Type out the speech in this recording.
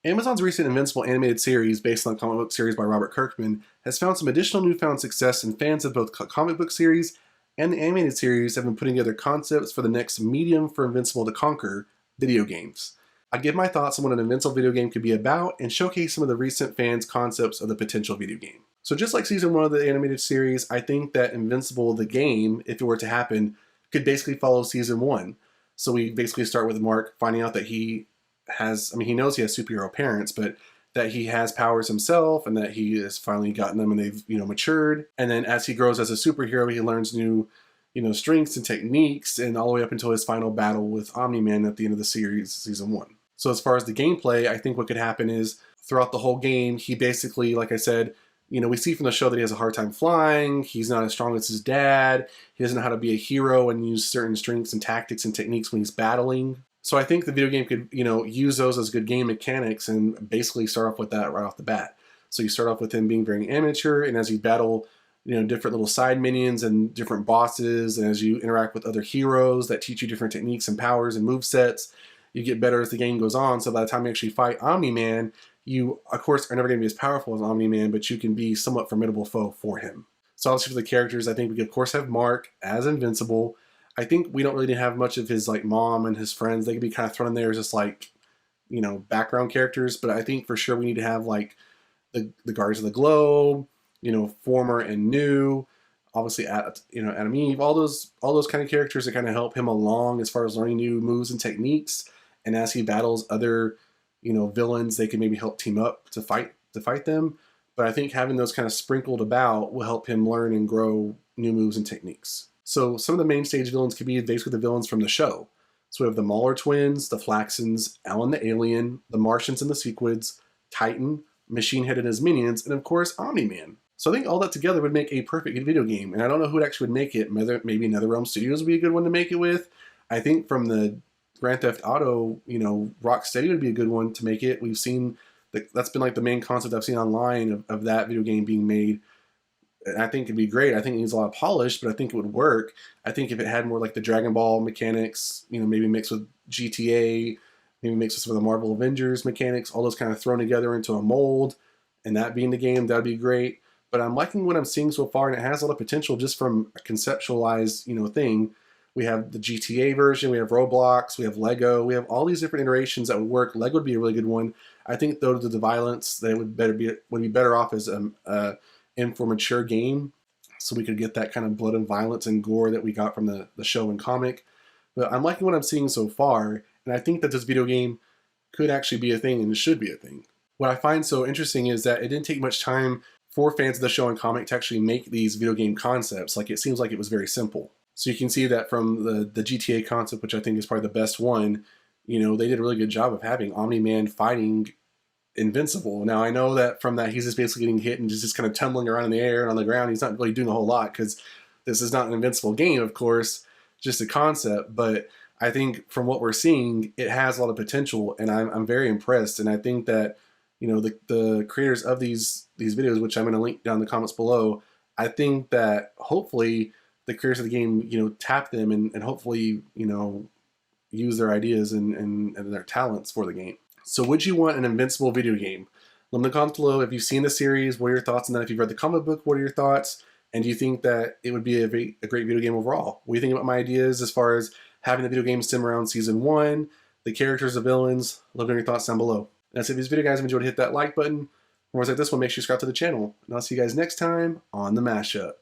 Amazon's recent Invincible animated series, based on the comic book series by Robert Kirkman, has found some additional newfound success, and fans of both comic book series and the animated series have been putting together concepts for the next medium for Invincible to conquer: video games. I give my thoughts on what an Invincible video game could be about and showcase some of the recent fans' concepts of the potential video game. So just like season 1 of the animated series, I think that Invincible, the game, if it were to happen, could basically follow season 1. So we basically start with Mark finding out that he he knows he has superhero parents, but that he has powers himself and that he has finally gotten them and they've, matured. And then as he grows as a superhero, he learns new, strengths and techniques, and all the way up until his final battle with Omni-Man at the end of the series, season 1. So as far as the gameplay, I think what could happen is throughout the whole game, he basically, like I said, we see from the show that he has a hard time flying. He's not as strong as his dad. He doesn't know how to be a hero and use certain strengths and tactics and techniques when he's battling. So I think the video game could, use those as good game mechanics and basically start off with that right off the bat. So you start off with him being very amateur, and as you battle, different little side minions and different bosses, and as you interact with other heroes that teach you different techniques and powers and movesets, you get better as the game goes on. So by the time you actually fight Omni-Man, you, of course, are never going to be as powerful as Omni-Man, but you can be a somewhat formidable foe for him. So obviously for the characters, I think we could, of course, have Mark as Invincible. I think we don't really have much of his mom and his friends. They could be kind of thrown in there as just background characters. But I think for sure we need to have the Guardians of the Globe, former and new, obviously Adam Eve, all those kind of characters that kind of help him along as far as learning new moves and techniques. And as he battles other villains, they can maybe help team up to fight them. But I think having those kind of sprinkled about will help him learn and grow new moves and techniques. So some of the main stage villains could be basically the villains from the show. So we have the Mauler twins, the Flaxens, Alan the Alien, the Martians and the Sequids, Titan, Machine Head and his minions, and of course Omni-Man. So I think all that together would make a perfect video game. And I don't know who actually would make it. Maybe NetherRealm Studios would be a good one to make it with. I think from the Grand Theft Auto, Rocksteady would be a good one to make it. We've seen that's been the main concept I've seen online of that video game being made. And I think it'd be great. I think it needs a lot of polish, but I think it would work. I think if it had more the Dragon Ball mechanics, maybe mixed with GTA, maybe mixed with some of the Marvel Avengers mechanics, all those kind of thrown together into a mold, and that being the game, that'd be great. But I'm liking what I'm seeing so far, and it has a lot of potential just from a conceptualized, thing. We have the GTA version, we have Roblox, we have Lego, we have all these different iterations that would work. Lego would be a really good one. I think though the violence, that it would be better off as for mature game, so we could get that kind of blood and violence and gore that we got from the show and comic. But I'm liking what I'm seeing so far, and I think that this video game could actually be a thing, and it should be a thing. What I find so interesting is that it didn't take much time for fans of the show and comic to actually make these video game concepts. It seems like it was very simple. So you can see that from the GTA concept, which I think is probably the best one, they did a really good job of having Omni-Man fighting Invincible. Now I know that from that he's just basically getting hit and just kind of tumbling around in the air and on the ground. He's not really doing a whole lot because this is not an Invincible game, of course, just a concept. But I think from what we're seeing, it has a lot of potential, and I'm very impressed. And I think that the creators of these videos, which I'm going to link down in the comments below, I think that hopefully the creators of the game tap them and hopefully use their ideas and their talents for the game. So would you want an Invincible video game? Let me know in the comments below if you've seen the series. What are your thoughts on that? If you've read the comic book, what are your thoughts? And do you think that it would be a great video game overall? What do you think about my ideas as far as having the video game stem around season 1, the characters, the villains? Let me know your thoughts down below. And that's it for this video, guys. If you enjoyed, hit that like button. For more like this one, make sure you subscribe to the channel. And I'll see you guys next time on The Mashup.